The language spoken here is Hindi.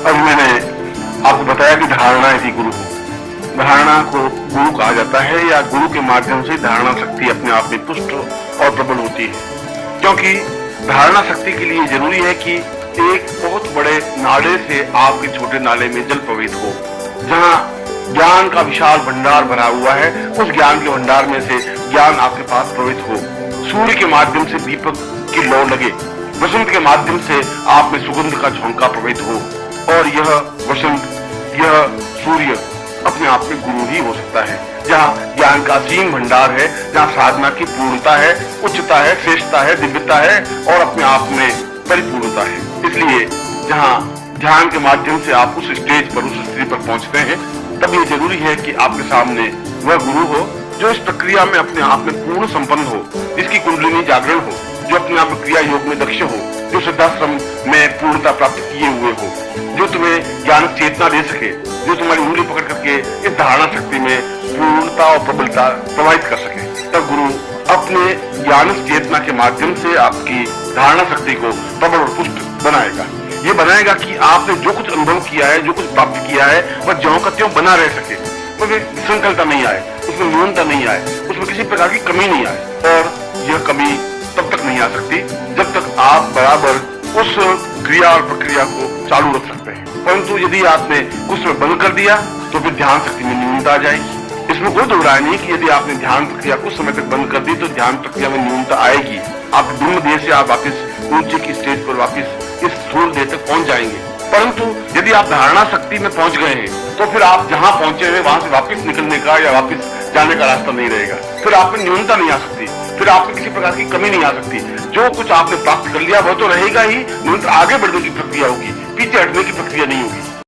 अभी मैंने आपको बताया कि धारणा यदि गुरु हो, धारणा को गुरु कहा जाता है या गुरु के माध्यम से धारणा शक्ति अपने आप में पुष्ट और प्रबल होती है। क्योंकि धारणा शक्ति के लिए जरूरी है कि एक बहुत बड़े नाले से आपके छोटे नाले में जल प्रवाहित हो, जहां ज्ञान का विशाल भंडार भरा हुआ है। उस ज्ञान के भंडार में से ज्ञान आपके पास प्रवाहित हो। सूर्य के माध्यम से दीपक की लौ लगे, वसंत के माध्यम से आप में सुगंध का झोंका प्रवाहित हो, और यह वसंत, यह सूर्य अपने आप में गुरु ही हो सकता है। जहाँ ज्ञान का असीम भंडार है, जहाँ साधना की पूर्णता है, उच्चता है, श्रेष्ठता है, दिव्यता है और अपने आप में परिपूर्णता है। इसलिए जहाँ ध्यान के माध्यम से आप उस स्टेज पर, उस स्थिति पर पहुंचते हैं, तब ये जरूरी है कि आपके सामने वह गुरु हो जो इस प्रक्रिया में अपने आप में पूर्ण संपन्न हो, जिसकी कुंडलिनी जागरण हो, जो अपने आप क्रिया योग में दक्ष हो, जो सिद्धाश्रम में पूर्णता प्राप्त किए हुए हो, जो तुम्हें ज्ञान चेतना दे सके, जो तुम्हारी उंगली पकड़ करके इस धारणा शक्ति में पूर्णता और प्रबलता प्रवाहित कर सके। तब गुरु अपने ज्ञान चेतना के माध्यम से आपकी धारणा शक्ति को प्रबल और पुष्ट बनाएगा। ये बनाएगा कि आपने जो कुछ अनुभव किया है, जो कुछ प्राप्त किया है, वह ज्यों का त्यों बना रह सके, उसमें विसंकलता नहीं आए, उसमें न्यूनता नहीं आए, उसमें किसी प्रकार की कमी नहीं आए। और यह कमी तब तक नहीं आ सकती जब तक आप बराबर उस क्रिया और प्रक्रिया को चालू रख सकते हैं। परंतु यदि आपने कुछ समय बंद कर दिया तो फिर ध्यान शक्ति में न्यूनता आ जाएगी। इसमें कोई दो राय नहीं कि यदि आपने ध्यान प्रक्रिया कुछ समय तक बंद कर दी तो ध्यान प्रक्रिया में न्यूनता आएगी। आप ब्रह्म देह से आप वापिस ऊंचे की स्टेज पर वापिस इस स्थूल देह तक पहुंच जाएंगे। परंतु यदि आप धारणा शक्ति में पहुंच गए हैं तो फिर आप जहां पहुंचे हैं वहां से वापिस निकलने का या वापिस जाने का रास्ता नहीं रहेगा। फिर आप में न्यूनता नहीं आ सकती, फिर आप में किसी प्रकार की कमी नहीं आ सकती। जो कुछ आपने प्राप्त कर लिया वह तो रहेगा ही, निरंतर आगे बढ़ने की प्रक्रिया होगी, पीछे हटने की प्रक्रिया नहीं होगी।